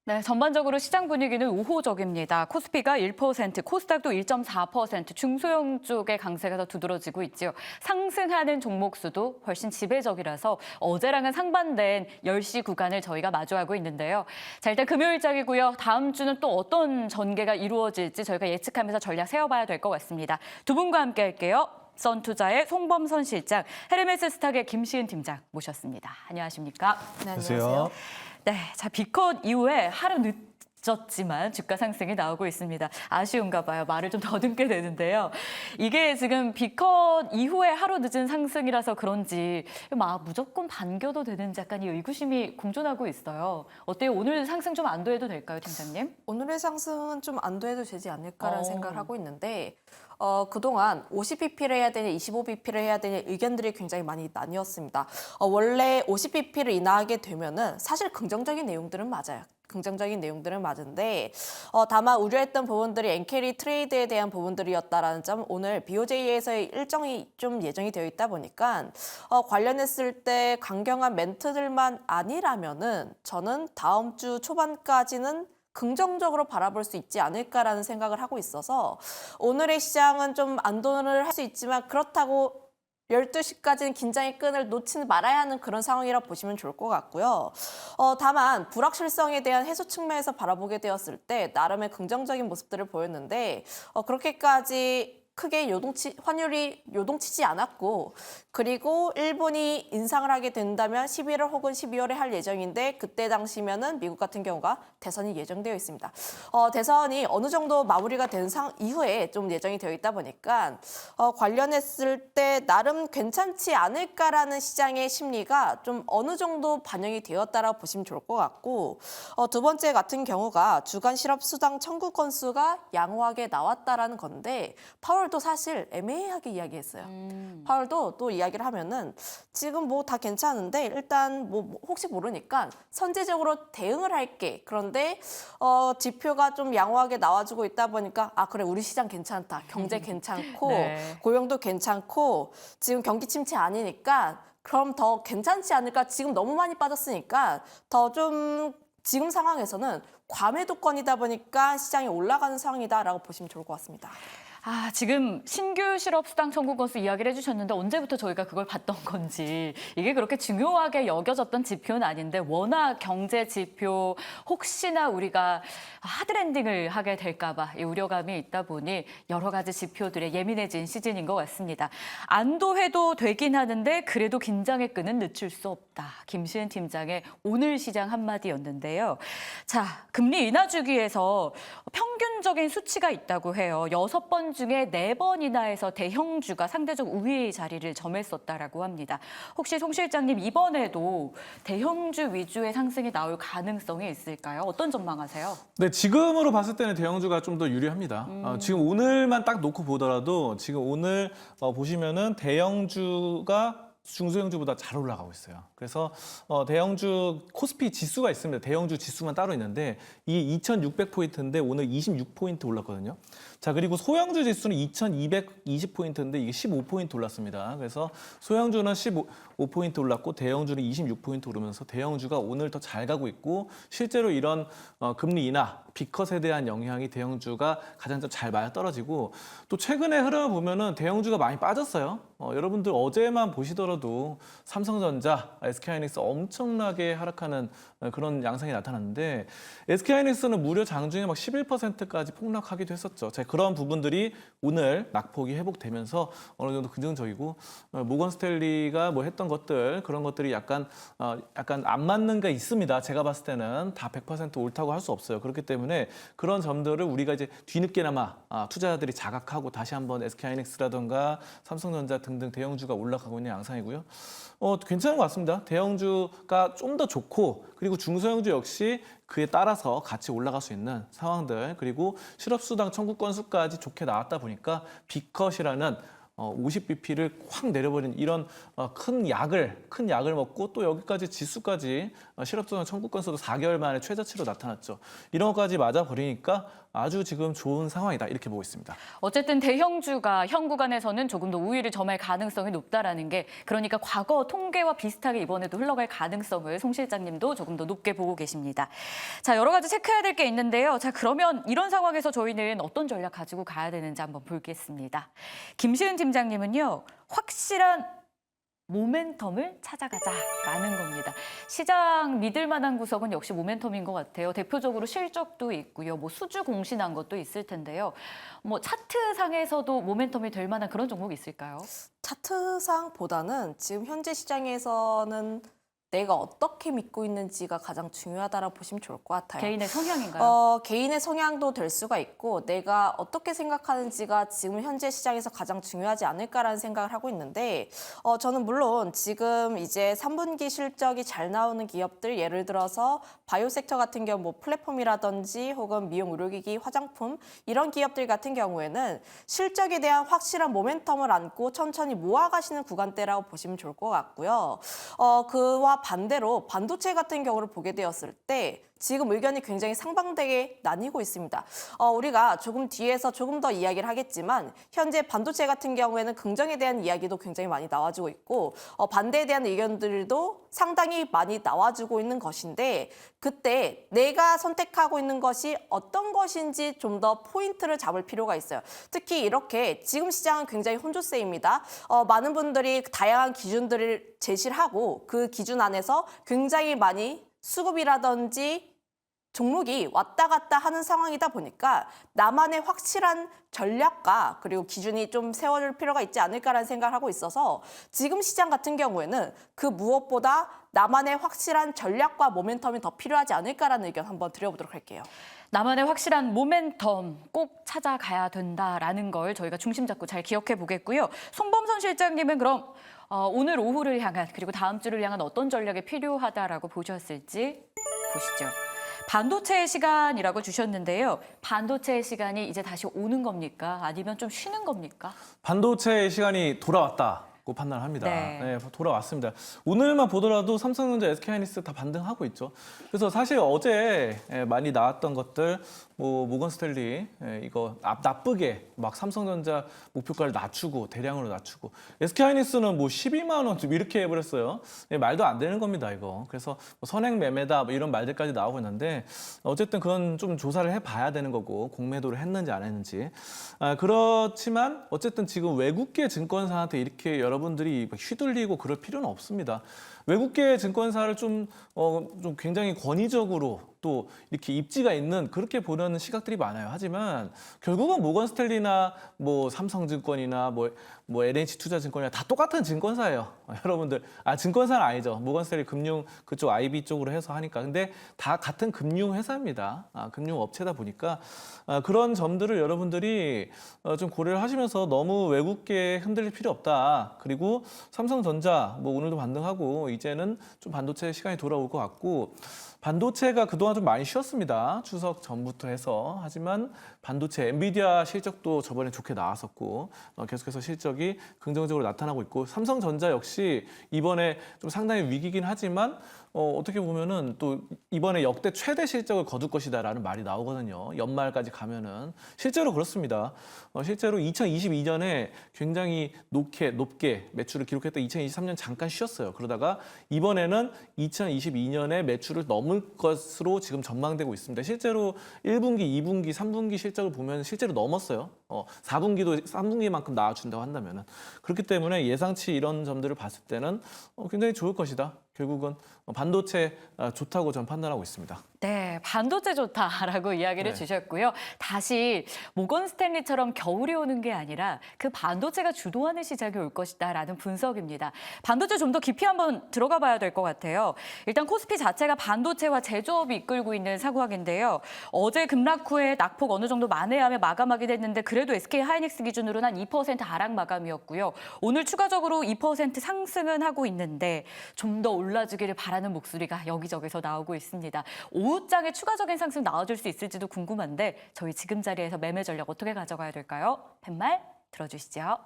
네, 전반적으로 시장 분위기는 우호적입니다. 코스피가 1%, 코스닥도 1.4%, 중소형 쪽의 강세가 더 두드러지고 있지요. 상승하는 종목 수도 훨씬 지배적이라서 어제랑은 상반된 10시 구간을 저희가 마주하고 있는데요. 자, 일단 금요일장이고요. 다음 주는 또 어떤 전개가 이루어질지 저희가 예측하면서 전략 세워봐야 될 것 같습니다. 두 분과 함께 할게요. 선투자의 송범선 실장, 헤르메스 스탁의 김시은 팀장 모셨습니다. 안녕하십니까? 네, 안녕하세요. 네, 자 비컷 이후에 하루 늦었지만 주가 상승이 나오고 있습니다. 아쉬운가 봐요. 말을 좀 더듬게 되는데요. 이게 지금 비컷 이후에 하루 늦은 상승이라서 그런지 막 무조건 반겨도 되는지 약간 이 의구심이 공존하고 있어요. 어때요? 오늘 상승 좀 안도해도 될까요, 팀장님? 오늘의 상승은 좀 안도해도 되지 않을까라는 어. 생각을 하고 있는데 그동안 50bp를 해야 되냐 25bp를 해야 되냐 의견들이 굉장히 많이 나뉘었습니다. 원래 50bp를 인하하게 되면은 사실 긍정적인 내용들은 맞아요. 긍정적인 내용들은 맞은데 다만 우려했던 부분들이 엔캐리 트레이드에 대한 부분들이었다라는 점 오늘 BOJ에서의 일정이 좀 예정이 되어 있다 보니까 관련했을 때 강경한 멘트들만 아니라면은 저는 다음 주 초반까지는 긍정적으로 바라볼 수 있지 않을까라는 생각을 하고 있어서 오늘의 시장은 좀 안도를 할 수 있지만 그렇다고 12시까지는 긴장의 끈을 놓지 말아야 하는 그런 상황이라고 보시면 좋을 것 같고요. 다만 불확실성에 대한 해소 측면에서 바라보게 되었을 때 나름의 긍정적인 모습들을 보였는데 그렇게까지 크게 환율이 요동치지 않았고 그리고 일본이 인상을 하게 된다면 11월 혹은 12월에 할 예정인데 그때 당시면은 미국 같은 경우가 대선이 예정되어 있습니다. 대선이 어느 정도 마무리가 된 이후에 좀 예정이 되어 있다 보니까 관련했을 때 나름 괜찮지 않을까라는 시장의 심리가 좀 어느 정도 반영이 되었다라고 보시면 좋을 것 같고 두 번째 같은 경우가 주간 실업 수당 청구 건수가 양호하게 나왔다라는 건데 파월도 사실 애매하게 이야기했어요. 파월도 또 이야기를 하면은 지금 뭐 다 괜찮은데 일단 뭐 혹시 모르니까 선제적으로 대응을 할게. 그런데 지표가 좀 양호하게 나와주고 있다 보니까 아 그래 우리 시장 괜찮다. 경제 괜찮고 네. 고용도 괜찮고 지금 경기 침체 아니니까 그럼 더 괜찮지 않을까. 지금 너무 많이 빠졌으니까 더 좀 지금 상황에서는 과매도권이다 보니까 시장이 올라가는 상황이다라고 보시면 좋을 것 같습니다. 아, 지금 신규 실업수당 청구 건수 이야기를 해주셨는데 언제부터 저희가 그걸 봤던 건지 이게 그렇게 중요하게 여겨졌던 지표는 아닌데 워낙 경제 지표 혹시나 우리가 하드랜딩을 하게 될까 봐 이 우려감이 있다 보니 여러 가지 지표들에 예민해진 시즌인 것 같습니다. 안도해도 되긴 하는데 그래도 긴장의 끈은 늦출 수 없다. 김시은 팀장의 오늘 시장 한마디였는데요. 자, 금리 인하 주기에서 평균적인 수치가 있다고 해요. 6번 중에 4번 이나에서 대형주가 상대적 우위의 자리를 점했었다라고 합니다. 혹시 송 실장님 이번에도 대형주 위주의 상승이 나올 가능성이 있을까요? 어떤 전망하세요? 네, 지금으로 봤을 때는 대형주가 좀 더 유리합니다. 지금 오늘만 딱 놓고 보더라도 지금 오늘 보시면은 대형주가 중소형주보다 잘 올라가고 있어요. 그래서 대형주 코스피 지수가 있습니다. 대형주 지수만 따로 있는데 이게 2,600포인트인데 오늘 26포인트 올랐거든요. 자, 그리고 소형주 지수는 2,220포인트인데 이게 15포인트 올랐습니다. 그래서 소형주는 15포인트 올랐고 대형주는 26포인트 오르면서 대형주가 오늘 더 잘 가고 있고 실제로 이런 금리 인하, 비컷에 대한 영향이 대형주가 가장 좀 잘 맞아떨어지고 또 최근에 흐름을 보면은 대형주가 많이 빠졌어요. 여러분들 어제만 보시더라도 삼성전자, SK하이닉스 엄청나게 하락하는 그런 양상이 나타났는데 SK하이닉스는 무려 장중에 막 11%까지 폭락하기도 했었죠. 자, 그런 부분들이 오늘 낙폭이 회복되면서 어느 정도 긍정적이고 모건 스탠리가 뭐 했던 것들 그런 것들이 약간 안 맞는 게 있습니다. 제가 봤을 때는 다 100% 옳다고 할 수 없어요. 그렇기 때문에 그런 점들을 우리가 이제 뒤늦게나마 투자자들이 자각하고 다시 한번 SK하이닉스라든가 삼성전자 등등 대형주가 올라가고 있는 양상이고요. 괜찮은 것 같습니다. 대형주가 좀 더 좋고 그리고 중소형주 역시 그에 따라서 같이 올라갈 수 있는 상황들 그리고 실업수당 청구 건수까지 좋게 나왔다 보니까 비컷이라는 50bp를 확 내려버린 이런 큰 약을 먹고 또 여기까지 지수까지 실업소송 청구 건수도 4개월 만에 최저치로 나타났죠. 이런 것까지 맞아 버리니까 아주 지금 좋은 상황이다 이렇게 보고 있습니다. 어쨌든 대형주가 현 구간에서는 조금 더 우위를 점할 가능성이 높다라는 게 그러니까 과거 통계와 비슷하게 이번에도 흘러갈 가능성을 송 실장님도 조금 더 높게 보고 계십니다. 자, 여러 가지 체크해야 될 게 있는데요. 자, 그러면 이런 상황에서 저희는 어떤 전략 가지고 가야 되는지 한번 보겠습니다. 김시은 팀장님은요. 확실한 모멘텀을 찾아가자라는 겁니다. 시장 믿을 만한 구석은 역시 모멘텀인 것 같아요. 대표적으로 실적도 있고요. 뭐 수주 공신한 것도 있을 텐데요. 뭐 차트상에서도 모멘텀이 될 만한 그런 종목이 있을까요? 차트상보다는 지금 현재 시장에서는 내가 어떻게 믿고 있는지가 가장 중요하다라고 보시면 좋을 것 같아요. 개인의 성향인가요? 개인의 성향도 될 수가 있고 내가 어떻게 생각하는지가 지금 현재 시장에서 가장 중요하지 않을까라는 생각을 하고 있는데 저는 물론 지금 이제 3분기 실적이 잘 나오는 기업들 예를 들어서 바이오 섹터 같은 경우 뭐 플랫폼이라든지 혹은 미용 의료기기, 화장품 이런 기업들 같은 경우에는 실적에 대한 확실한 모멘텀을 안고 천천히 모아가시는 구간대라고 보시면 좋을 것 같고요. 그와 반대로 반도체 같은 경우를 보게 되었을 때 지금 의견이 굉장히 상반되게 나뉘고 있습니다. 우리가 조금 뒤에서 조금 더 이야기를 하겠지만 현재 반도체 같은 경우에는 긍정에 대한 이야기도 굉장히 많이 나와주고 있고 반대에 대한 의견들도 상당히 많이 나와주고 있는 것인데 그때 내가 선택하고 있는 것이 어떤 것인지 좀 더 포인트를 잡을 필요가 있어요. 특히 이렇게 지금 시장은 굉장히 혼조세입니다. 많은 분들이 다양한 기준들을 제시를 하고 그 기준 안에서 굉장히 많이 수급이라든지 종목이 왔다 갔다 하는 상황이다 보니까 나만의 확실한 전략과 그리고 기준이 좀 세워줄 필요가 있지 않을까라는 생각을 하고 있어서 지금 시장 같은 경우에는 그 무엇보다 나만의 확실한 전략과 모멘텀이 더 필요하지 않을까라는 의견 한번 드려보도록 할게요. 나만의 확실한 모멘텀 꼭 찾아가야 된다라는 걸 저희가 중심 잡고 잘 기억해 보겠고요. 송범선 실장님은 그럼 오늘 오후를 향한 그리고 다음 주를 향한 어떤 전략이 필요하다라고 보셨을지 보시죠. 반도체의 시간이라고 주셨는데요. 반도체의 시간이 이제 다시 오는 겁니까? 아니면 좀 쉬는 겁니까? 반도체의 시간이 돌아왔다고 판단을 합니다. 네. 돌아왔습니다. 오늘만 보더라도 삼성전자, SK하이닉스 다 반등하고 있죠. 그래서 사실 어제 많이 나왔던 것들, 뭐 모건스탠리 이거 나쁘게 막 삼성전자 목표가를 낮추고 대량으로 낮추고 SK하이닉스는 뭐 12만 원 좀 이렇게 해버렸어요. 말도 안 되는 겁니다 이거. 그래서 뭐 선행 매매다 뭐 이런 말들까지 나오고 있는데 어쨌든 그건 좀 조사를 해봐야 되는 거고 공매도를 했는지 안 했는지 그렇지만 어쨌든 지금 외국계 증권사한테 이렇게 여러분들이 휘둘리고 그럴 필요는 없습니다. 외국계 증권사를 좀 굉장히 권위적으로 또 이렇게 입지가 있는 그렇게 보는 시각들이 많아요. 하지만 결국은 모건스탠리나 뭐 삼성증권이나 뭐 LH투자증권이나 다 똑같은 증권사예요. 여러분들 증권사는 아니죠. 모건스탠리 금융 그쪽 IB 쪽으로 해서 하니까 근데 다 같은 금융 회사입니다. 금융 업체다 보니까 그런 점들을 여러분들이 좀 고려를 하시면서 너무 외국계에 흔들릴 필요 없다. 그리고 삼성전자 뭐 오늘도 반등하고 이제는 좀 반도체 시간이 돌아올 것 같고 반도체가 그동안 좀 많이 쉬었습니다. 추석 전부터 해서. 하지만 반도체, 엔비디아 실적도 저번에 좋게 나왔었고 계속해서 실적이 긍정적으로 나타나고 있고 삼성전자 역시 이번에 좀 상당히 위기긴 하지만 어떻게 보면은 또 이번에 역대 최대 실적을 거둘 것이다라는 말이 나오거든요. 연말까지 가면은 실제로 그렇습니다. 실제로 2022년에 굉장히 높게 매출을 기록했던 2023년 잠깐 쉬었어요. 그러다가 이번에는 2022년에 매출을 넘을 것으로 지금 전망되고 있습니다. 실제로 1분기, 2분기, 3분기 실적을 보면 실제로 넘었어요. 4분기도 3분기만큼 나와준다고 한다면은 그렇기 때문에 예상치 이런 점들을 봤을 때는 굉장히 좋을 것이다. 결국은 반도체 좋다고 전 판단하고 있습니다. 네, 반도체 좋다라고 이야기를 주셨고요. 다시 모건스탠리처럼 겨울이 오는 게 아니라 그 반도체가 주도하는 시작이 올 것이다라는 분석입니다. 반도체 좀 더 깊이 한번 들어가 봐야 될 것 같아요. 일단 코스피 자체가 반도체와 제조업이 이끌고 있는 사구학인데요. 어제 급락 후에 낙폭 어느 정도 만회하며 마감하긴 했는데 그래도 SK하이닉스 기준으로는 한 2% 하락 마감이었고요. 오늘 추가적으로 2% 상승은 하고 있는데 좀 더 올라주기를 바라는 목소리가 여기저기서 나오고 있습니다. 오후장에 추가적인 상승 나와줄 수 있을지도 궁금한데 저희 지금 자리에서 매매 전략 어떻게 가져가야 될까요? 팻말 들어주시죠.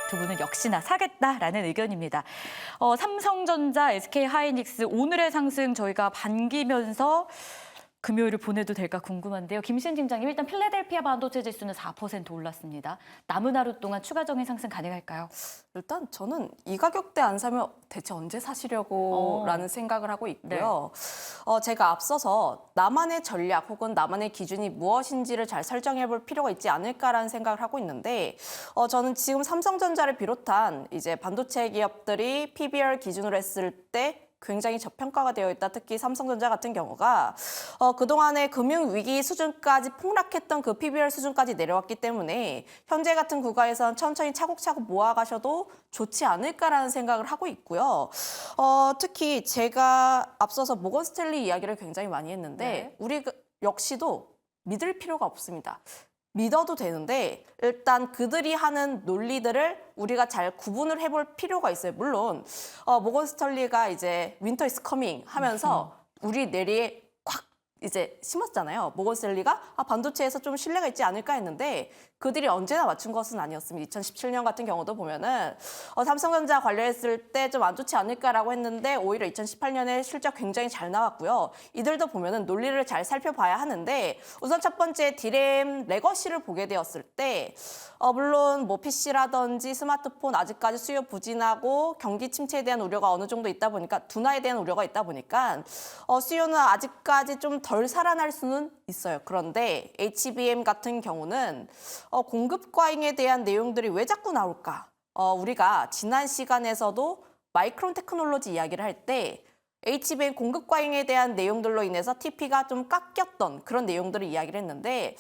두 분은 역시나 사겠다라는 의견입니다. 삼성전자, SK하이닉스 오늘의 상승 저희가 반기면서 금요일을 보내도 될까 궁금한데요. 김신 팀장님, 일단 필라델피아 반도체 지수는 4% 올랐습니다. 남은 하루 동안 추가적인 상승 가능할까요? 일단 저는 이 가격대 안 사면 대체 언제 사시려고 라는 생각을 하고 있고요. 제가 앞서서 나만의 전략 혹은 나만의 기준이 무엇인지를 잘 설정해 볼 필요가 있지 않을까라는 생각을 하고 있는데 저는 지금 삼성전자를 비롯한 이제 반도체 기업들이 PBR 기준으로 했을 때 굉장히 저평가가 되어 있다. 특히 삼성전자 같은 경우가 그동안의 금융위기 수준까지 폭락했던 그 PBR 수준까지 내려왔기 때문에 현재 같은 구간에서는 천천히 차곡차곡 모아가셔도 좋지 않을까라는 생각을 하고 있고요. 특히 제가 앞서서 모건 스탠리 이야기를 굉장히 많이 했는데 네. 우리 역시도 믿을 필요가 없습니다. 믿어도 되는데 일단 그들이 하는 논리들을 우리가 잘 구분을 해볼 필요가 있어요. 물론 모건 스털리가 이제 윈터 이즈 커밍 하면서 우리 내리에 콱 이제 심었잖아요. 모건 스탠리가 반도체에서 좀 신뢰가 있지 않을까 했는데 그들이 언제나 맞춘 것은 아니었습니다. 2017년 같은 경우도 보면은 삼성전자 관련했을 때 좀 안 좋지 않을까라고 했는데 오히려 2018년에 실적 굉장히 잘 나왔고요. 이들도 보면은 논리를 잘 살펴봐야 하는데 우선 첫 번째 디램 레거시를 보게 되었을 때 물론 뭐 PC라든지 스마트폰 아직까지 수요 부진하고 경기 침체에 대한 우려가 어느 정도 있다 보니까 둔화에 대한 우려가 있다 보니까 수요는 아직까지 좀 덜 살아날 수는 있어요. 그런데 HBM 같은 경우는 공급 과잉에 대한 내용들이 왜 자꾸 나올까? 우리가 지난 시간에서도 마이크론 테크놀로지 이야기를 할 때 HBM 공급 과잉에 대한 내용들로 인해서 TP가 좀 깎였던 그런 내용들을 이야기를 했는데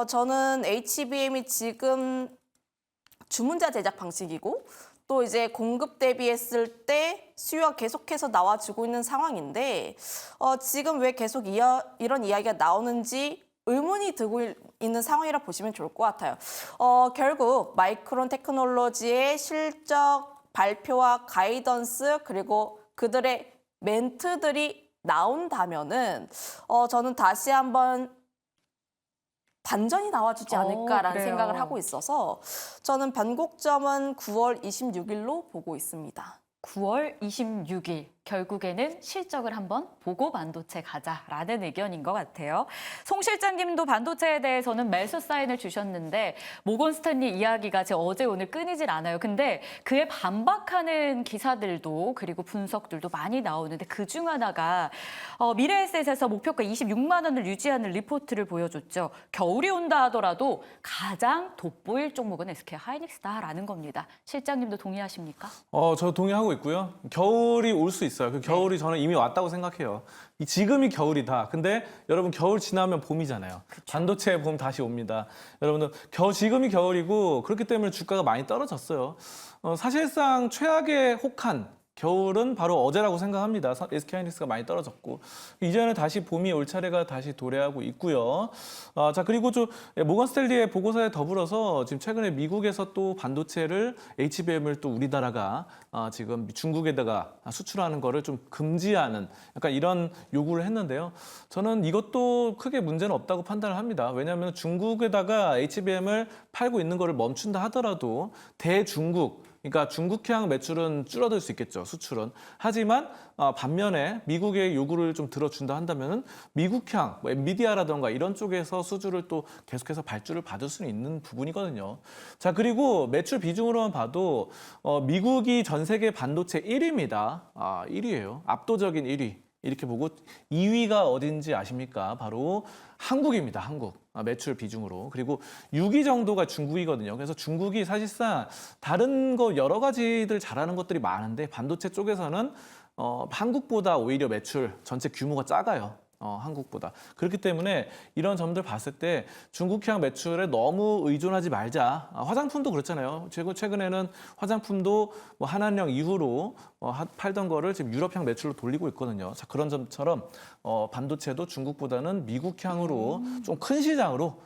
저는 HBM이 지금 주문자 제작 방식이고 또 이제 공급 대비했을 때 수요가 계속해서 나와주고 있는 상황인데 지금 왜 계속 이런 이야기가 나오는지 의문이 들고 있는 상황이라 보시면 좋을 것 같아요. 결국 마이크론 테크놀로지의 실적 발표와 가이던스 그리고 그들의 멘트들이 나온다면은 저는 다시 한번 반전이 나와주지 않을까라는 그래요. 생각을 하고 있어서 저는 변곡점은 9월 26일로 보고 있습니다. 9월 26일 결국에는 실적을 한번 보고 반도체 가자라는 의견인 것 같아요. 송 실장님도 반도체에 대해서는 매수 사인을 주셨는데 모건 스탠리 이야기가 제 어제 오늘 끊이질 않아요. 근데 그에 반박하는 기사들도 그리고 분석들도 많이 나오는데 그중 하나가 미래에셋에서 목표가 26만 원을 유지하는 리포트를 보여줬죠. 겨울이 온다 하더라도 가장 돋보일 종목은 SK하이닉스다라는 겁니다. 실장님도 동의하십니까? 저 동의하고 있고요. 겨울이 올 수 있어요. 그 겨울이 저는 이미 왔다고 생각해요. 지금이 겨울이다. 근데 여러분 겨울 지나면 봄이잖아요. 반도체 봄 다시 옵니다. 여러분들 지금이 겨울이고 그렇기 때문에 주가가 많이 떨어졌어요. 사실상 최악의 혹한 겨울은 바로 어제라고 생각합니다. SK하이닉스가 많이 떨어졌고 이제는 다시 봄이 올 차례가 다시 도래하고 있고요. 자 그리고 좀 모건 스탠리의 보고서에 더불어서 지금 최근에 미국에서 또 반도체를 HBM을 또 우리나라가 지금 중국에다가 수출하는 거를 좀 금지하는 약간 이런 요구를 했는데요. 저는 이것도 크게 문제는 없다고 판단을 합니다. 왜냐하면 중국에다가 HBM을 팔고 있는 거를 멈춘다 하더라도 대중국 그러니까 중국향 매출은 줄어들 수 있겠죠, 수출은. 하지만 반면에 미국의 요구를 좀 들어준다 한다면은 미국향, 뭐 엔비디아라던가 이런 쪽에서 수주를 또 계속해서 발주를 받을 수는 있는 부분이거든요. 자, 그리고 매출 비중으로만 봐도 미국이 전 세계 반도체 1위입니다. 1위예요. 압도적인 1위. 이렇게 보고 2위가 어딘지 아십니까? 바로 한국입니다. 한국. 매출 비중으로. 그리고 6위 정도가 중국이거든요. 그래서 중국이 사실상 다른 거 여러 가지들 잘하는 것들이 많은데 반도체 쪽에서는 한국보다 오히려 매출 전체 규모가 작아요. 한국보다. 그렇기 때문에 이런 점들 봤을 때 중국향 매출에 너무 의존하지 말자. 화장품도 그렇잖아요. 최근에는 화장품도 뭐 한한령 이후로 팔던 거를 지금 유럽향 매출로 돌리고 있거든요. 자, 그런 점처럼 반도체도 중국보다는 미국향으로 좀 큰 시장으로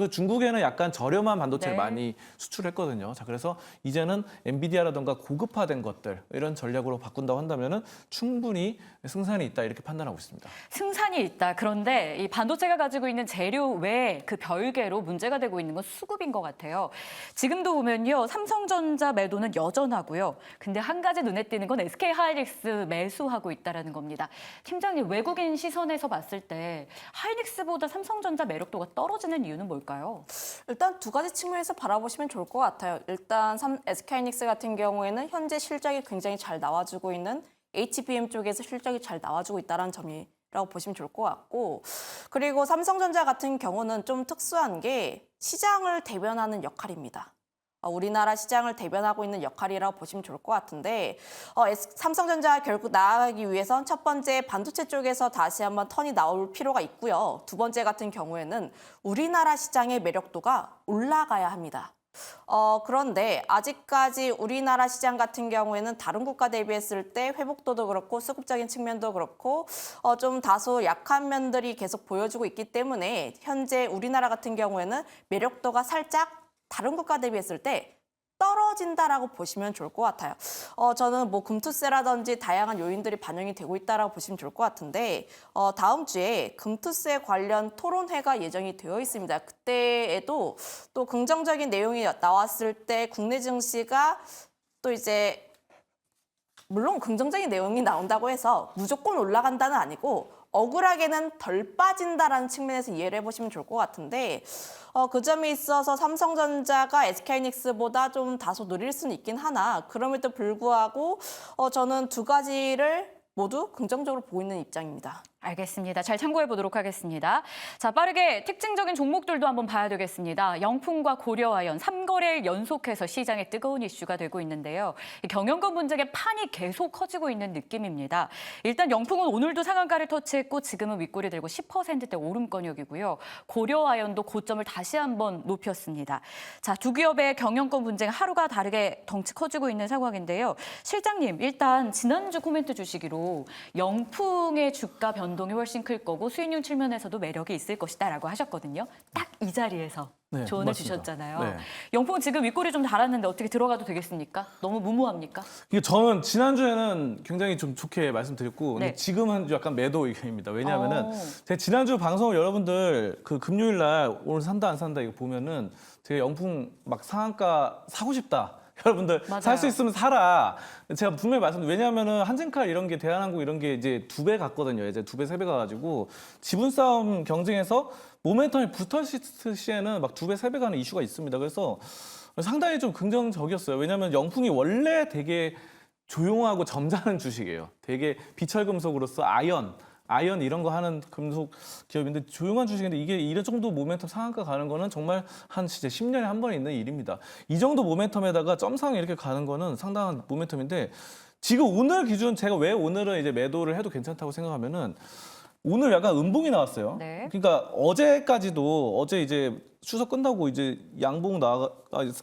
중국에는 약간 저렴한 반도체를 네. 많이 수출했거든요. 자, 그래서 이제는 엔비디아라던가 고급화된 것들 이런 전략으로 바꾼다고 한다면은 충분히 승산이 있다 이렇게 판단하고 있습니다. 승산이 있다. 그런데 이 반도체가 가지고 있는 재료 외에 그 별개로 문제가 되고 있는 건 수급인 것 같아요. 지금도 보면요. 삼성전자 매도는 여전하고요. 근데 한 가지 눈에 띄는 건 SK하이닉스 매수하고 있다는 겁니다. 팀장님, 외국인 시선에서 봤을 때 하이닉스보다 삼성전자 매력도가 떨어지는 이유는 뭘까요? 일단 두 가지 측면에서 바라보시면 좋을 것 같아요. 일단 SK하이닉스 같은 경우에는 현재 실적이 굉장히 잘 나와주고 있는 HBM 쪽에서 실적이 잘 나와주고 있다는 점이라고 보시면 좋을 것 같고, 그리고 삼성전자 같은 경우는 좀 특수한 게 시장을 대변하는 역할입니다. 우리나라 시장을 대변하고 있는 역할이라고 보시면 좋을 것 같은데, 삼성전자 결국 나아가기 위해선 첫 번째 반도체 쪽에서 다시 한번 턴이 나올 필요가 있고요. 두 번째 같은 경우에는 우리나라 시장의 매력도가 올라가야 합니다. 그런데 아직까지 우리나라 시장 같은 경우에는 다른 국가 대비했을 때 회복도도 그렇고 수급적인 측면도 그렇고 좀 다소 약한 면들이 계속 보여주고 있기 때문에 현재 우리나라 같은 경우에는 매력도가 살짝 다른 국가 대비했을 때 떨어진다라고 보시면 좋을 것 같아요. 저는 뭐 금투세라든지 다양한 요인들이 반영이 되고 있다라고 보시면 좋을 것 같은데 다음 주에 금투세 관련 토론회가 예정이 되어 있습니다. 그때에도 또 긍정적인 내용이 나왔을 때 국내 증시가 또 이제 물론 긍정적인 내용이 나온다고 해서 무조건 올라간다는 아니고 억울하게는 덜 빠진다라는 측면에서 이해를 해보시면 좋을 것 같은데 그 점에 있어서 삼성전자가 SK하이닉스보다 좀 다소 느릴 수는 있긴 하나 그럼에도 불구하고 저는 두 가지를 모두 긍정적으로 보고 있는 입장입니다. 알겠습니다. 잘 참고해 보도록 하겠습니다. 자, 빠르게 특징적인 종목들도 한번 봐야 되겠습니다. 영풍과 고려아연 3거래일 연속해서 시장에 뜨거운 이슈가 되고 있는데요. 경영권 분쟁의 판이 계속 커지고 있는 느낌입니다. 일단 영풍은 오늘도 상한가를 터치했고 지금은 윗골이 들고 10%대 오름권역이고요. 고려아연도 고점을 다시 한번 높였습니다. 자, 두 기업의 경영권 분쟁 하루가 다르게 덩치 커지고 있는 상황인데요. 실장님, 일단 지난주 코멘트 주시기로 영풍의 주가 변동이 훨씬 클 거고 수익률 측면에서도 매력이 있을 것이다라고 하셨거든요. 딱 이 자리에서 네, 조언을 맞습니다. 주셨잖아요. 네. 영풍은 지금 윗골이 좀 달았는데 어떻게 들어가도 되겠습니까? 너무 무모합니까? 이게 저는 지난주에는 굉장히 좀 좋게 말씀드렸고 근데 네. 지금은 약간 매도 의견입니다. 왜냐하면은 오. 제가 지난주 방송을 여러분들 그 금요일 날 오늘 산다 안 산다 이거 보면은 제가 영풍 막 상한가 사고 싶다. 여러분들 맞아요. 살 수 있으면 사라. 제가 분명히 말씀드려요. 왜냐하면은 한진칼 이런 게 대한항공 이런 게 이제 2배 갔거든요. 이제 2배, 3배 가가지고 지분 싸움 경쟁에서 모멘텀이 붙었을 시에는 막 2배, 3배 가는 이슈가 있습니다. 그래서 상당히 좀 긍정적이었어요. 왜냐하면 영풍이 원래 되게 조용하고 점잖은 주식이에요. 되게 비철금속으로서 아연 이런 거 하는 금속 기업인데 조용한 주식인데 이게 이런 정도 모멘텀 상한가 가는 거는 정말 한 진짜 10년에 한 번 있는 일입니다. 이 정도 모멘텀에다가 점상 이렇게 가는 거는 상당한 모멘텀인데 지금 오늘 기준 제가 왜 오늘은 이제 매도를 해도 괜찮다고 생각하면은 오늘 약간 음봉이 나왔어요. 네. 그러니까 어제까지도 어제 이제 추석 끝나고 이제 양봉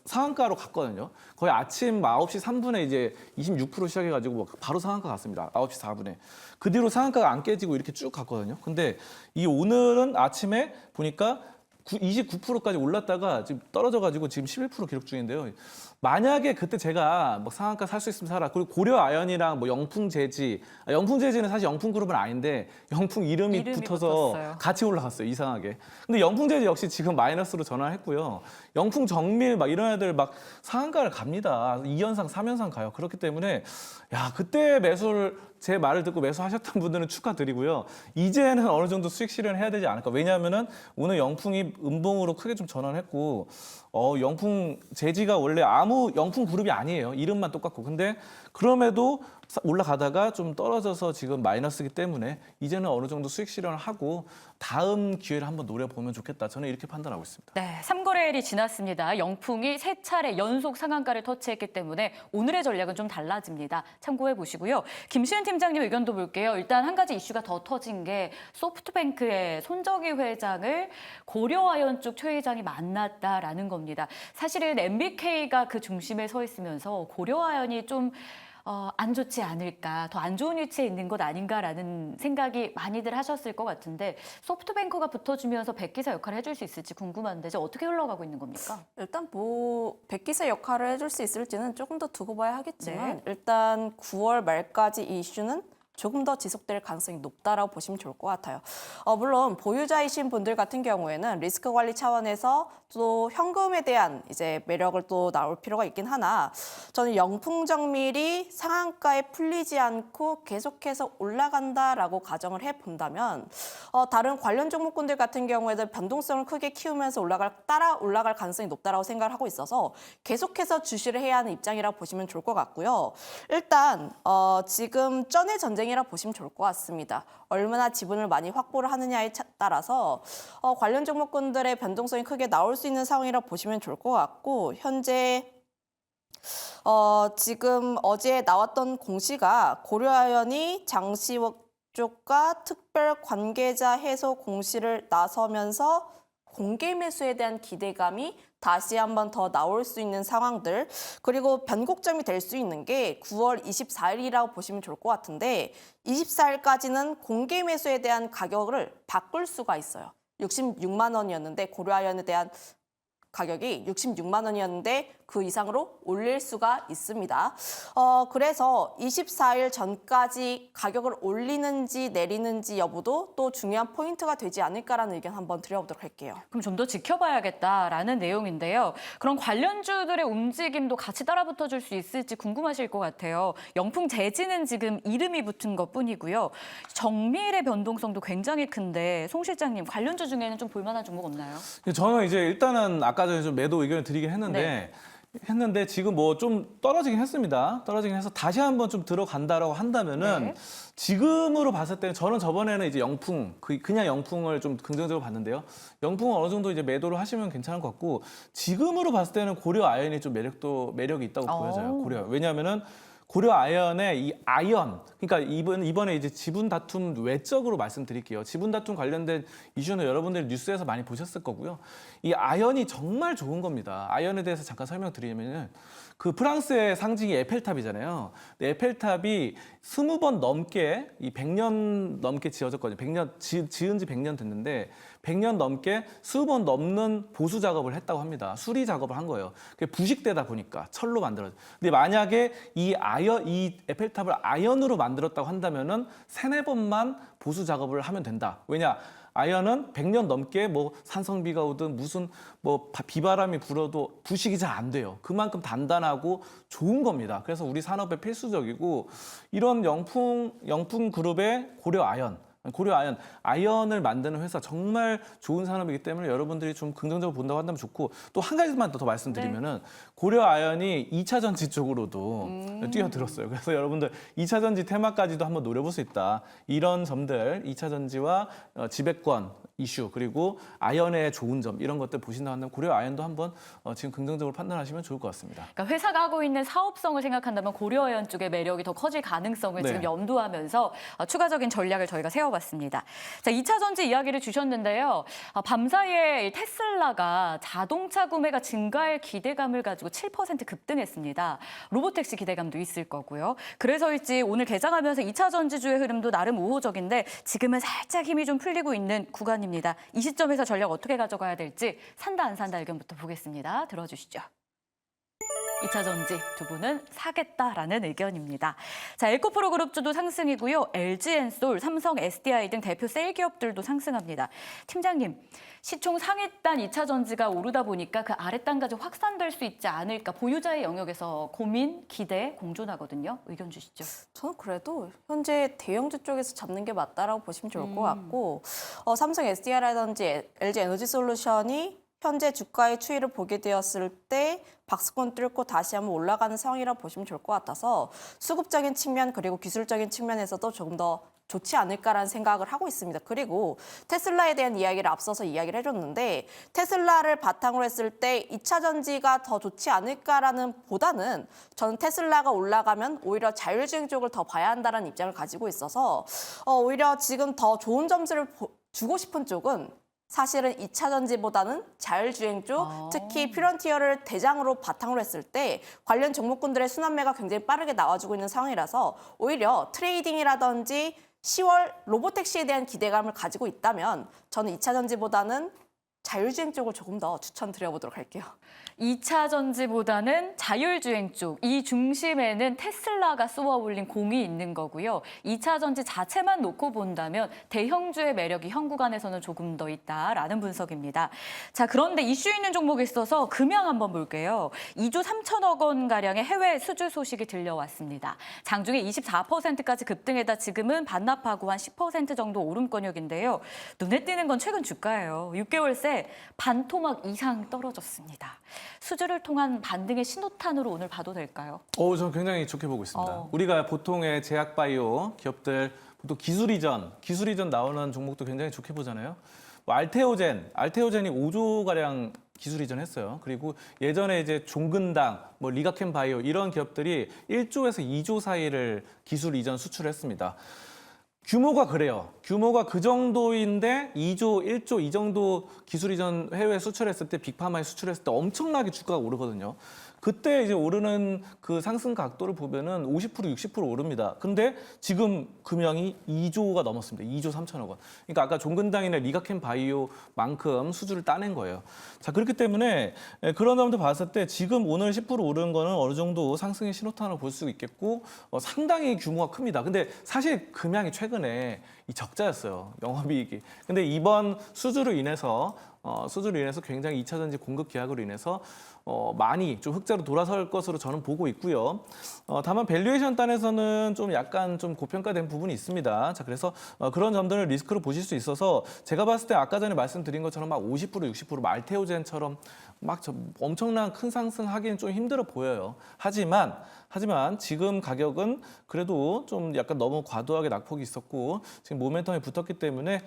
상한가로 갔거든요. 거의 아침 9시 3분에 이제 26% 시작해가지고 바로 상한가 갔습니다. 9시 4분에. 그 뒤로 상한가가 안 깨지고 이렇게 쭉 갔거든요. 근데 이 오늘은 아침에 보니까 29%까지 올랐다가 지금 떨어져가지고 지금 11% 기록 중인데요. 만약에 그때 제가 뭐 상한가 살 수 있으면 사라. 그리고 고려아연이랑 뭐 영풍재지, 영풍재지는 사실 영풍그룹은 아닌데 영풍 이름이 붙어서 붙었어요. 같이 올라갔어요. 이상하게. 근데 영풍재지 역시 지금 마이너스로 전환했고요. 영풍정밀 막 이런 애들 막 상한가를 갑니다. 2연상, 3연상 가요. 그렇기 때문에 야 그때 매수를 제 말을 듣고 매수하셨던 분들은 축하드리고요. 이제는 어느 정도 수익 실현해야 되지 않을까. 왜냐하면은 오늘 영풍이 음봉으로 크게 좀 전환했고 영풍 재지가 원래 아무 영풍 그룹이 아니에요. 이름만 똑같고. 근데 그럼에도 올라가다가 좀 떨어져서 지금 마이너스이기 때문에 이제는 어느 정도 수익 실현을 하고 다음 기회를 한번 노려보면 좋겠다. 저는 이렇게 판단하고 있습니다. 네, 3거래일이 지났습니다. 영풍이 3차례 연속 상한가를 터치했기 때문에 오늘의 전략은 좀 달라집니다. 참고해 보시고요. 김시은 팀장님 의견도 볼게요. 일단 한 가지 이슈가 더 터진 게 소프트뱅크의 손정희 회장을 고려아연 쪽 최 회장이 만났다라는 겁니다. 사실은 MBK가 그 중심에 서 있으면서 고려아연이 좀 안 좋지 않을까, 더 안 좋은 위치에 있는 것 아닌가라는 생각이 많이들 하셨을 것 같은데 소프트뱅크가 붙어주면서 백기사 역할을 해줄 수 있을지 궁금한데 이제 어떻게 흘러가고 있는 겁니까? 일단 뭐 백기사 역할을 해줄 수 있을지는 조금 더 두고 봐야 하겠지만 네. 일단 9월 말까지 이 이슈는 조금 더 지속될 가능성이 높다라고 보시면 좋을 것 같아요. 물론 보유자이신 분들 같은 경우에는 리스크 관리 차원에서 또 현금에 대한 이제 매력을 또 나올 필요가 있긴 하나 저는 영풍정밀이 상한가에 풀리지 않고 계속해서 올라간다라고 가정을 해본다면 다른 관련 종목군들 같은 경우에도 변동성을 크게 키우면서 따라 올라갈 가능성이 높다라고 생각을 하고 있어서 계속해서 주시를 해야 하는 입장이라고 보시면 좋을 것 같고요. 일단 지금 전의 전쟁이라 보시면 좋을 것 같습니다. 얼마나 지분을 많이 확보를 하느냐에 따라서 관련 종목군들의 변동성이 크게 나올 수 있는 상황이라 보시면 좋을 것 같고 현재 지금 어제 나왔던 공시가 고려아연이 장시석 쪽과 특별 관계자 해소 공시를 나서면서 공개 매수에 대한 기대감이 다시 한번 더 나올 수 있는 상황들 그리고 변곡점이 될 수 있는 게 9월 24일이라고 보시면 좋을 것 같은데 24일까지는 공개 매수에 대한 가격을 바꿀 수가 있어요. 66만 원이었는데 고려아연에 대한 가격이 66만 원이었는데 그 이상으로 올릴 수가 있습니다. 그래서 24일 전까지 가격을 올리는지 내리는지 여부도 또 중요한 포인트가 되지 않을까라는 의견 한번 드려보도록 할게요. 그럼 좀 더 지켜봐야겠다라는 내용인데요. 그런 관련주들의 움직임도 같이 따라붙어 줄 수 있을지 궁금하실 것 같아요. 영풍재지는 지금 이름이 붙은 것뿐이고요. 정밀의 변동성도 굉장히 큰데 송 실장님 관련주 중에는 좀 볼만한 종목 없나요? 저는 이제 일단은 아까 전에 좀 매도 의견을 드리긴 했는데 지금 뭐 좀 떨어지긴 했습니다. 떨어지긴 해서 다시 한번 좀 들어간다라고 한다면은 지금으로 봤을 때는 저는 저번에는 이제 그냥 영풍을 좀 긍정적으로 봤는데요. 영풍은 어느 정도 이제 매도를 하시면 괜찮을 것 같고 지금으로 봤을 때는 고려 아연이 좀 매력이 있다고 보여져요. 왜냐하면은 고려 아연의 이 아연, 그러니까 이번에 이제 지분 다툼 외적으로 말씀드릴게요. 지분 다툼 관련된 이슈는 여러분들이 뉴스에서 많이 보셨을 거고요. 이 아연이 정말 좋은 겁니다. 아연에 대해서 잠깐 설명드리면은 그 프랑스의 상징이 에펠탑이잖아요. 근데 에펠탑이 20번 넘게 이 100년 넘게 지어졌거든요. 지은 지 100년 됐는데 100년 넘게 20번 넘는 보수 작업을 했다고 합니다. 수리 작업을 한 거예요. 그게 부식되다 보니까 철로 만들어져. 근데 만약에 이 에펠탑을 아연으로 만들었다고 한다면은 3-4번만 보수 작업을 하면 된다. 왜냐? 아연은 100년 넘게 뭐 산성비가 오든 무슨 뭐 비바람이 불어도 부식이 잘 안 돼요. 그만큼 단단하고 좋은 겁니다. 그래서 우리 산업에 필수적이고 이런 영풍 그룹의 아연을 만드는 회사 정말 좋은 산업이기 때문에 여러분들이 좀 긍정적으로 본다고 한다면 좋고 또 한 가지만 더 말씀드리면은 고려 아연이 2차 전지 쪽으로도 뛰어들었어요. 그래서 여러분들 2차 전지 테마까지도 한번 노려볼 수 있다. 이런 점들 2차 전지와 지배권 이슈 그리고 아연의 좋은 점 이런 것들 보신다고 한다면 고려 아연도 한번 지금 긍정적으로 판단하시면 좋을 것 같습니다. 그러니까 회사가 하고 있는 사업성을 생각한다면 고려아연 쪽의 매력이 더 커질 가능성을 지금 염두하면서 추가적인 전략을 저희가 세워봤습니다. 자, 2차 전지 이야기를 주셨는데요. 밤사이에 테슬라가 자동차 구매가 증가할 기대감을 가지고 7% 급등했습니다. 로보택시 기대감도 있을 거고요. 그래서일지 오늘 개장하면서 2차 전지주의 흐름도 나름 우호적인데 지금은 살짝 힘이 좀 풀리고 있는 구간입니다. 이 시점에서 전략 어떻게 가져가야 될지 산다 안 산다 의견부터 보겠습니다. 들어주시죠. 2차 전지 두 분은 사겠다라는 의견입니다. 자, 엘코프로 그룹주도 상승이고요. LG엔솔, 삼성, SDI 등 대표 셀 기업들도 상승합니다. 팀장님, 시총 상위단 2차 전지가 오르다 보니까 그 아랫단까지 확산될 수 있지 않을까 보유자의 영역에서 고민, 기대 공존하거든요. 의견 주시죠. 저는 그래도 현재 대형주 쪽에서 잡는 게 맞다라고 보시면 좋을 것 같고 삼성 SDI라든지 LG 에너지솔루션이 현재 주가의 추이를 보게 되었을 때 박스권 뚫고 다시 한번 올라가는 상황이라고 보시면 좋을 것 같아서 수급적인 측면 그리고 기술적인 측면에서도 조금 더 좋지 않을까라는 생각을 하고 있습니다. 그리고 테슬라에 대한 이야기를 앞서서 이야기를 해줬는데 테슬라를 바탕으로 했을 때 2차 전지가 더 좋지 않을까라는 보다는 저는 테슬라가 올라가면 오히려 자율주행 쪽을 더 봐야 한다는 입장을 가지고 있어서 오히려 지금 더 좋은 점수를 주고 싶은 쪽은 사실은 2차 전지보다는 자율주행 쪽, 특히 퓨런티어를 대장으로 바탕으로 했을 때 관련 종목군들의 순환매가 굉장히 빠르게 나와주고 있는 상황이라서 오히려 트레이딩이라든지 10월 로보택시에 대한 기대감을 가지고 있다면 저는 2차 전지보다는 자율주행 쪽을 조금 더 추천드려보도록 할게요. 2차 전지보다는 자율주행 쪽, 이 중심에는 테슬라가 쏘아 올린 공이 있는 거고요. 2차 전지 자체만 놓고 본다면 대형주의 매력이 현 구간에서는 조금 더 있다라는 분석입니다. 자, 그런데 이슈 있는 종목이 있어서 금양 한번 볼게요. 2조 3천억 원가량의 해외 수주 소식이 들려왔습니다. 장중에 24%까지 급등해다 지금은 반납하고 한 10% 정도 오름권역인데요. 눈에 띄는 건 최근 주가예요. 6개월 새 반토막 이상 떨어졌습니다. 수주를 통한 반등의 신호탄으로 오늘 봐도 될까요? 저는 굉장히 좋게 보고 있습니다. 우리가 보통의 제약바이오 기업들, 보통 기술 이전 나오는 종목도 굉장히 좋게 보잖아요. 뭐 알테오젠이 5조 가량 기술 이전했어요. 그리고 예전에 이제 종근당, 뭐 리가켄 바이오 이런 기업들이 1조에서 2조 사이를 기술 이전 수출했습니다. 규모가 그래요. 규모가 그 정도인데 2조, 1조 이 정도 기술 이전 해외 수출했을 때 빅파마에 수출했을 때 엄청나게 주가가 오르거든요. 그때 이제 오르는 그 상승 각도를 보면은 50%, 60% 오릅니다. 근데 지금 금형이 2조가 넘었습니다. 2조 3천억 원. 그러니까 아까 종근당이나 리가켄 바이오만큼 수주를 따낸 거예요. 자, 그렇기 때문에 그런 점도 봤을 때 지금 오늘 10% 오르는 거는 어느 정도 상승의 신호탄을 볼 수 있겠고 상당히 규모가 큽니다. 근데 사실 금양이 최근에 이 적자였어요. 영업이익이. 근데 이번 수주로 인해서 굉장히 2차 전지 공급 계약으로 인해서 많이 좀 흑자로 돌아설 것으로 저는 보고 있고요. 다만 밸류에이션 단에서는 좀 약간 좀 고평가된 부분이 있습니다. 자, 그래서 그런 점들을 리스크로 보실 수 있어서 제가 봤을 때 아까 전에 말씀드린 것처럼 막 50%, 60% 알테오젠처럼 막 엄청난 큰 상승하기는 좀 힘들어 보여요. 하지만 지금 가격은 그래도 좀 약간 너무 과도하게 낙폭이 있었고 지금 모멘텀이 붙었기 때문에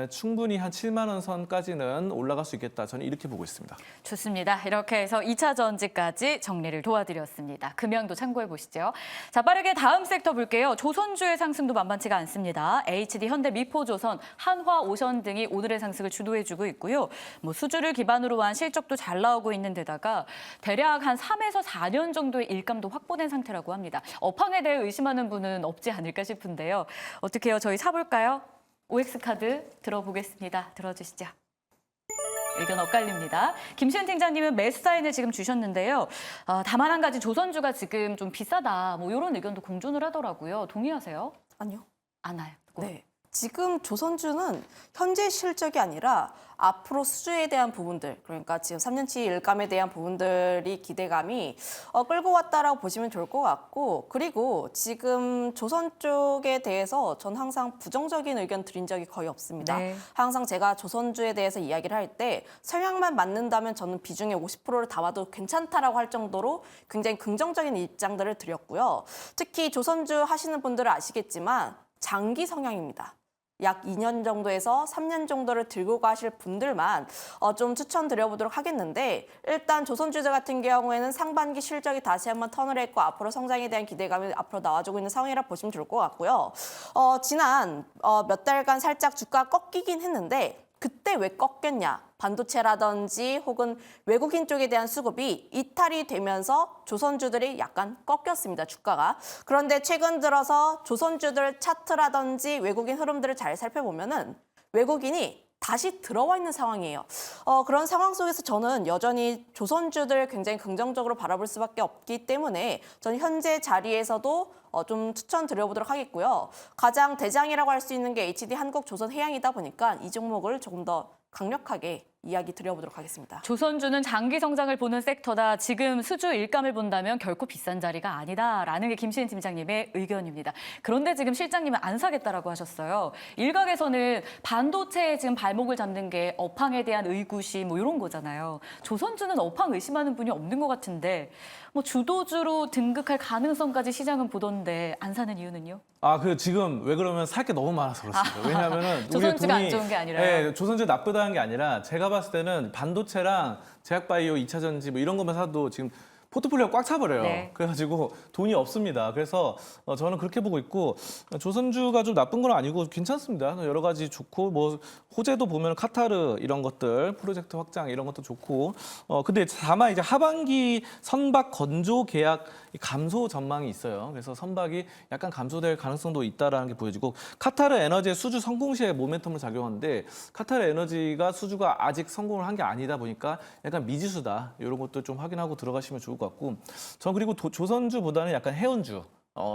충분히 한 7만 원 선까지는 올라갈 수 있겠다. 저는 이렇게 보고 있습니다. 좋습니다. 이렇게 해서 2차 전지까지 정리를 도와드렸습니다. 금양도 참고해 보시죠. 자, 빠르게 다음 섹터 볼게요. 조선주의 상승도 만만치가 않습니다. HD, 현대, 미포조선, 한화, 오션 등이 오늘의 상승을 주도해주고 있고요. 뭐 수주를 기반으로 한 실적도 잘 나오고 있는 데다가 대략 한 3에서 4년 정도의 일감도 확보된 상태라고 합니다. 업황에 대해 의심하는 분은 없지 않을까 싶은데요. 어떻게 해요? 저희 사볼까요? OX카드 들어보겠습니다. 들어주시죠. 의견 엇갈립니다. 김시은 팀장님은 매수 사인을 지금 주셨는데요. 다만 한 가지 조선주가 지금 좀 비싸다. 뭐 이런 의견도 공존을 하더라고요. 동의하세요? 아니요. 않아요. 네. 지금 조선주는 현재 실적이 아니라 앞으로 수주에 대한 부분들, 그러니까 지금 3년치 일감에 대한 부분들이 기대감이 끌고 왔다라고 보시면 좋을 것 같고, 그리고 지금 조선 쪽에 대해서 전 항상 부정적인 의견 드린 적이 거의 없습니다. 네. 항상 제가 조선주에 대해서 이야기를 할 때 성향만 맞는다면 저는 비중의 50%를 담아도 괜찮다라고 할 정도로 굉장히 긍정적인 입장들을 드렸고요. 특히 조선주 하시는 분들은 아시겠지만 장기 성향입니다. 약 2년 정도에서 3년 정도를 들고 가실 분들만 좀 추천드려보도록 하겠는데, 일단 조선주들 같은 경우에는 상반기 실적이 다시 한번 턴을 했고 앞으로 성장에 대한 기대감이 앞으로 나와주고 있는 상황이라 보시면 좋을 것 같고요. 지난 몇 달간 살짝 주가 꺾이긴 했는데 그때 왜 꺾였냐? 반도체라든지 혹은 외국인 쪽에 대한 수급이 이탈이 되면서 조선주들이 약간 꺾였습니다, 주가가. 그런데 최근 들어서 조선주들 차트라든지 외국인 흐름들을 잘 살펴보면은 외국인이 다시 들어와 있는 상황이에요. 그런 상황 속에서 저는 여전히 조선주들 굉장히 긍정적으로 바라볼 수밖에 없기 때문에 저는 현재 자리에서도 좀 추천드려보도록 하겠고요. 가장 대장이라고 할 수 있는 게 HD 한국조선해양이다 보니까 이 종목을 조금 더 강력하게 이야기 드려보도록 하겠습니다. 조선주는 장기 성장을 보는 섹터다. 지금 수주 일감을 본다면 결코 비싼 자리가 아니다라는 게 김시은 팀장님의 의견입니다. 그런데 지금 실장님은 안 사겠다라고 하셨어요. 일각에서는 반도체에 지금 발목을 잡는 게 업황에 대한 의구심 뭐 이런 거잖아요. 조선주는 업황 의심하는 분이 없는 것 같은데 뭐 주도주로 등극할 가능성까지 시장은 보던데 안 사는 이유는요? 지금 왜 그러면 살 게 너무 많아서 그렇습니다. 왜냐하면은 조선주가 안 좋은 게 아니라요? 네, 조선주 나쁘다는 게 아니라 제가 봤을 때는 반도체랑 제약바이오, 2차 전지 뭐 이런 것만 사도 지금 포트폴리오가 꽉 차버려요. 네. 그래가지고 돈이 없습니다. 그래서 저는 그렇게 보고 있고 조선주가 좀 나쁜 건 아니고 괜찮습니다. 여러 가지 좋고 뭐 호재도 보면 카타르 이런 것들 프로젝트 확장 이런 것도 좋고 근데 다만 이제 하반기 선박 건조 계약 감소 전망이 있어요. 그래서 선박이 약간 감소될 가능성도 있다라는 게 보여지고 카타르 에너지의 수주 성공 시에 모멘텀을 작용하는데 카타르 에너지가 수주가 아직 성공을 한 게 아니다 보니까 약간 미지수다 이런 것도 좀 확인하고 들어가시면 좋을 것 같고 전 그리고 조선주보다는 약간 해운주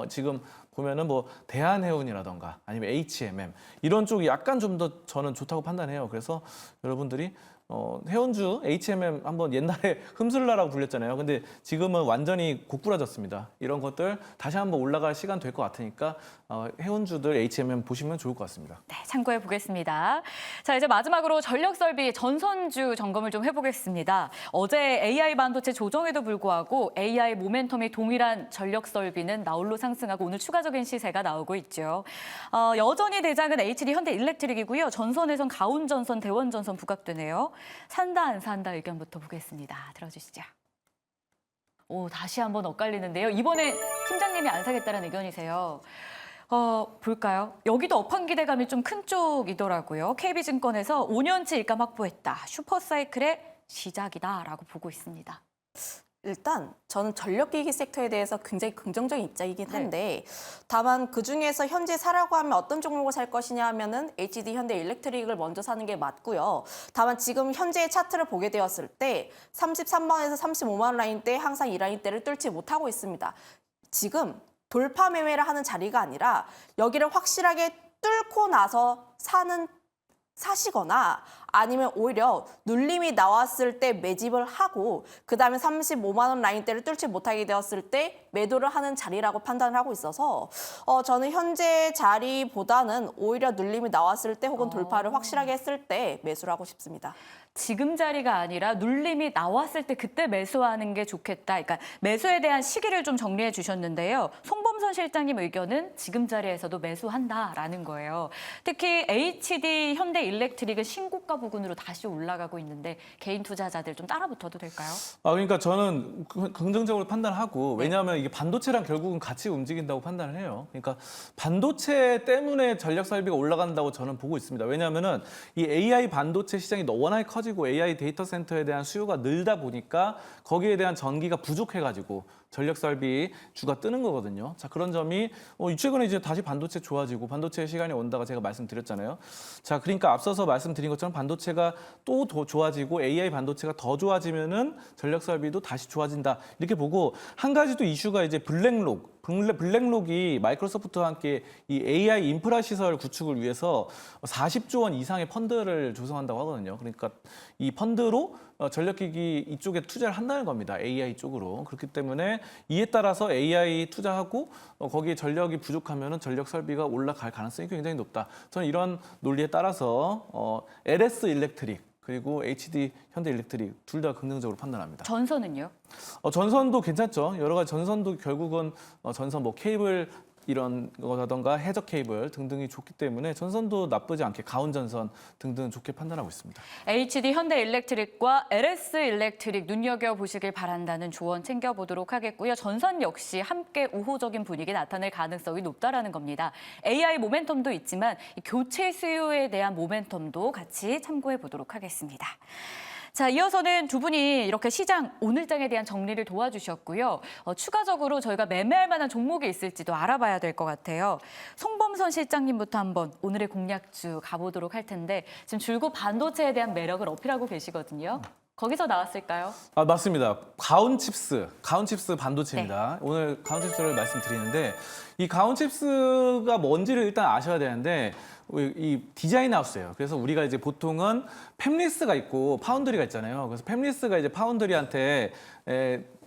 지금 보면은 뭐 대한해운이라던가 아니면 HMM 이런 쪽이 약간 좀 더 저는 좋다고 판단해요. 그래서 여러분들이 해운주 HMM 한번 옛날에 흠슬라라고 불렸잖아요. 근데 지금은 완전히 고꾸라졌습니다. 이런 것들 다시 한번 올라갈 시간 될 것 같으니까 해운주들 HMM 보시면 좋을 것 같습니다. 네, 참고해 보겠습니다. 자, 이제 마지막으로 전력 설비 전선주 점검을 좀 해보겠습니다. 어제 AI 반도체 조정에도 불구하고 AI 모멘텀이 동일한 전력 설비는 나홀로 상승하고 오늘 추가적인 시세가 나오고 있죠. 여전히 대장은 HD 현대일렉트릭이고요. 전선에선 가온전선, 대원전선 부각되네요. 산다 안 산다 의견부터 보겠습니다. 들어주시죠. 오, 다시 한번 엇갈리는데요. 이번에 팀장님이 안 사겠다는 의견이세요. 볼까요? 여기도 업황 기대감이 좀 큰 쪽이더라고요. KB증권에서 5년치 일감 확보했다. 슈퍼사이클의 시작이다라고 보고 있습니다. 일단 저는 전력기기 섹터에 대해서 굉장히 긍정적인 입장이긴 한데 다만 그중에서 현재 사라고 하면 어떤 종목을 살 것이냐 하면은 HD 현대일렉트릭을 먼저 사는 게 맞고요. 다만 지금 현재의 차트를 보게 되었을 때 33만 원에서 35만 원 라인대 항상 이 라인대를 뚫지 못하고 있습니다. 지금 돌파 매매를 하는 자리가 아니라 여기를 확실하게 뚫고 나서 사시거나 아니면 오히려 눌림이 나왔을 때 매집을 하고 그다음에 35만 원 라인대를 뚫지 못하게 되었을 때 매도를 하는 자리라고 판단을 하고 있어서 저는 현재 자리보다는 오히려 눌림이 나왔을 때 혹은 돌파를 확실하게 했을 때 매수를 하고 싶습니다. 지금 자리가 아니라 눌림이 나왔을 때 그때 매수하는 게 좋겠다. 그러니까 매수에 대한 시기를 좀 정리해 주셨는데요. 송범선 실장님 의견은 지금 자리에서도 매수한다라는 거예요. 특히 HD 현대일렉트릭은 신고가 부근으로 다시 올라가고 있는데 개인 투자자들 좀 따라붙어도 될까요? 그러니까 저는 긍정적으로 판단하고 왜냐하면 이게 반도체랑 결국은 같이 움직인다고 판단을 해요. 그러니까 반도체 때문에 전력 설비가 올라간다고 저는 보고 있습니다. 왜냐하면은 이 AI 반도체 시장이 워낙에 커지고 AI 데이터 센터에 대한 수요가 늘다 보니까 거기에 대한 전기가 부족해가지고 전력 설비 주가 뜨는 거거든요. 자, 그런 점이 최근에 이제 다시 반도체 좋아지고 반도체 시간이 온다가 제가 말씀드렸잖아요. 자, 그러니까 앞서서 말씀드린 것처럼 반도체가 또 더 좋아지고 AI 반도체가 더 좋아지면은 전력 설비도 다시 좋아진다. 이렇게 보고 한 가지 또 이슈가 이제 블랙록이 마이크로소프트와 함께 이 AI 인프라 시설 구축을 위해서 40조 원 이상의 펀드를 조성한다고 하거든요. 그러니까 이 펀드로 전력기기 이쪽에 투자를 한다는 겁니다. AI 쪽으로. 그렇기 때문에 이에 따라서 AI 투자하고 거기에 전력이 부족하면 전력 설비가 올라갈 가능성이 굉장히 높다. 저는 이런 논리에 따라서 LS 일렉트릭 그리고 HD 현대일렉트릭 둘 다 긍정적으로 판단합니다. 전선은요? 전선도 괜찮죠. 여러 가지 전선도 결국은 전선 뭐 케이블 이런 거라던가 해적 케이블 등등이 좋기 때문에 전선도 나쁘지 않게 가온 전선 등등 좋게 판단하고 있습니다. HD 현대일렉트릭과 LS 일렉트릭 눈여겨보시길 바란다는 조언 챙겨보도록 하겠고요. 전선 역시 함께 우호적인 분위기 나타낼 가능성이 높다라는 겁니다. AI 모멘텀도 있지만 교체 수요에 대한 모멘텀도 같이 참고해 보도록 하겠습니다. 자, 이어서는 두 분이 이렇게 시장 오늘장에 대한 정리를 도와주셨고요. 추가적으로 저희가 매매할 만한 종목이 있을지도 알아봐야 될 것 같아요. 송범선 실장님부터 한번 오늘의 공략주 가보도록 할 텐데 지금 줄곧 반도체에 대한 매력을 어필하고 계시거든요. 거기서 나왔을까요? 맞습니다. 가온칩스 반도체입니다. 오늘 가온칩스를 말씀드리는데 이 가온칩스가 뭔지를 일단 아셔야 되는데 이 디자인 하우스예요. 그래서 우리가 이제 보통은 팹리스가 있고 파운드리가 있잖아요. 그래서 팹리스가 이제 파운드리한테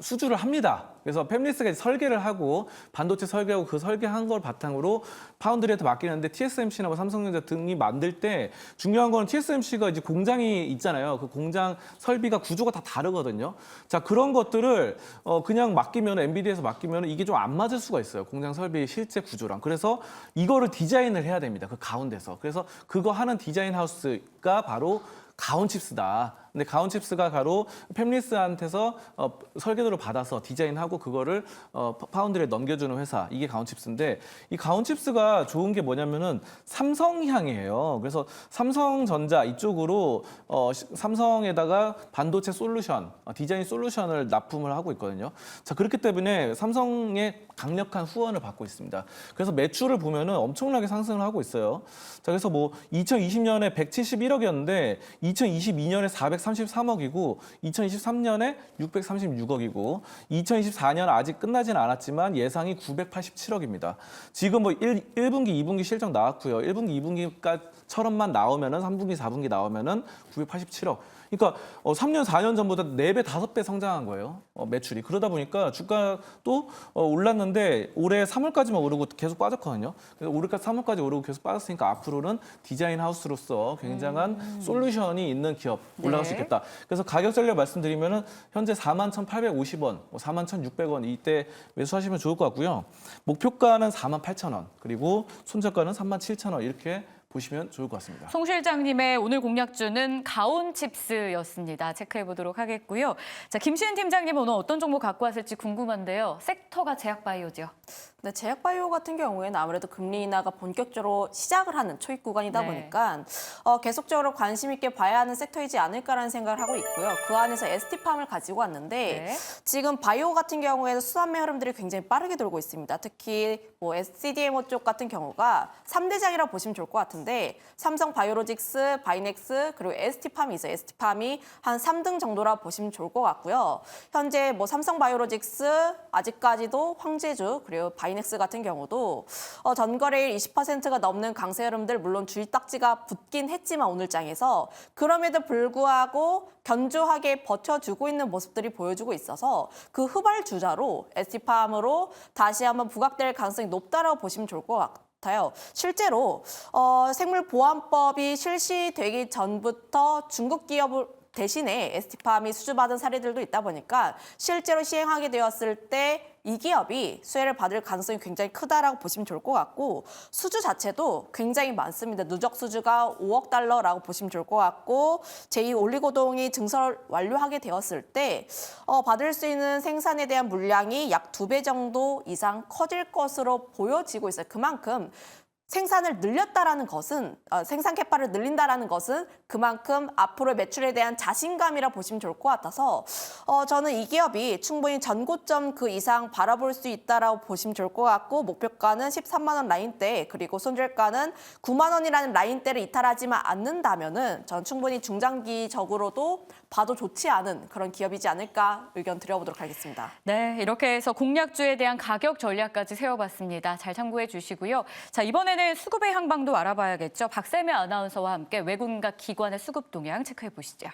수주를 합니다. 그래서 팹리스가 이제 설계를 하고 반도체 설계하고 그 설계한 걸 바탕으로 파운드리한테 맡기는데 TSMC나 뭐 삼성전자 등이 만들 때 중요한 거는 TSMC가 이제 공장이 있잖아요. 그 공장 설비가 구조가 다 다르거든요. 자, 그런 것들을 그냥 맡기면 엔비디아에서 맡기면 이게 좀 안 맞을 수가 있어요. 공장 설비 실제 구조랑. 그래서 이거를 디자인을 해야 됩니다. 그 가운데서. 그래서 그거 하는 디자인 하우스가 바로 가온칩스다. 근데 가온칩스가 바로 팹리스한테서 설계도를 받아서 디자인하고 그거를 파운드리에 넘겨주는 회사, 이게 가온칩스인데 이 가온칩스가 좋은 게 뭐냐면은 삼성향이에요. 그래서 삼성전자 이쪽으로 삼성에다가 반도체 솔루션, 디자인 솔루션을 납품을 하고 있거든요. 자, 그렇기 때문에 삼성의 강력한 후원을 받고 있습니다. 그래서 매출을 보면은 엄청나게 상승을 하고 있어요. 자, 그래서 뭐 2020년에 171억이었는데 2022년에 433억이고 2023년에 636억이고 2024년 아직 끝나지는 않았지만 예상이 987억입니다. 지금 뭐 1분기, 2분기 실적 나왔고요. 1분기, 2분기까지처럼만 나오면은 3분기, 4분기 나오면은 987억. 그러니까 3년, 4년 전보다 4배, 5배 성장한 거예요. 매출이. 그러다 보니까 주가도 올랐는데 올해 3월까지만 오르고 계속 빠졌거든요. 그래서 올해까지 3월까지 오르고 계속 빠졌으니까 앞으로는 디자인 하우스로서 굉장한 솔루션이 있는 기업 올라갈 수 네. 있겠다. 그래서 가격 전략 말씀드리면은 현재 41,850원, 41,600원 이때 매수하시면 좋을 것 같고요. 목표가는 48,000원, 그리고 손절가는 37,000원 이렇게 보시면 좋을 것 같습니다. 송 실장님의 오늘 공략주는 가온칩스였습니다. 체크해 보도록 하겠고요. 자, 김시은 팀장님은 오늘 어떤 정보 갖고 왔을지 궁금한데요. 섹터가 제약바이오죠. 네, 제약바이오 같은 경우에는 아무래도 금리 인하가 본격적으로 시작을 하는 초입 구간이다 네. 보니까 계속적으로 관심 있게 봐야 하는 섹터이지 않을까라는 생각을 하고 있고요. 그 안에서 ST팜을 가지고 왔는데 네. 지금 바이오 같은 경우에는 수산매 흐름들이 굉장히 빠르게 돌고 있습니다. 특히 뭐 CDMO 쪽 같은 경우가 3대장이라고 보시면 좋을 것 같은데 삼성 바이오로직스, 바이넥스 그리고 ST팜이 있어요. ST팜이 한 3등 정도라 보시면 좋을 것 같고요. 현재 뭐 삼성 바이오로직스 아직까지도 황제주 그리고 바이넥스 같은 경우도 전거래일 20%가 넘는 강세 흐름들 물론 주의 딱지가 붙긴 했지만 오늘 장에서 그럼에도 불구하고 견조하게 버텨주고 있는 모습들이 보여주고 있어서 그 흡알주자로 ST팜으로 다시 한번 부각될 가능성이 높다라고 보시면 좋을 것 같아요. 실제로 생물보안법이 실시되기 전부터 중국 기업을 대신에 ST팜이 수주받은 사례들도 있다 보니까 실제로 시행하게 되었을 때 이 기업이 수혜를 받을 가능성이 굉장히 크다라고 보시면 좋을 것 같고 수주 자체도 굉장히 많습니다. 누적 수주가 5억 달러라고 보시면 좋을 것 같고 제2올리고동이 증설 완료하게 되었을 때 받을 수 있는 생산에 대한 물량이 약 2배 정도 이상 커질 것으로 보여지고 있어요. 그만큼 생산을 늘렸다라는 것은 생산 캐파를 늘린다라는 것은 그만큼 앞으로의 매출에 대한 자신감이라 보시면 좋을 것 같아서 저는 이 기업이 충분히 전고점 그 이상 바라볼 수 있다라고 보시면 좋을 것 같고 목표가는 13만 원 라인대 그리고 손절가는 9만 원이라는 라인대를 이탈하지만 않는다면은 전 충분히 중장기적으로도 봐도 좋지 않은 그런 기업이지 않을까 의견 드려보도록 하겠습니다. 네, 이렇게 해서 공략주에 대한 가격 전략까지 세워봤습니다. 잘 참고해 주시고요. 자, 이번에는 수급의 향방도 알아봐야겠죠. 박세미 아나운서와 함께 외국인과 기관의 수급 동향 체크해 보시죠.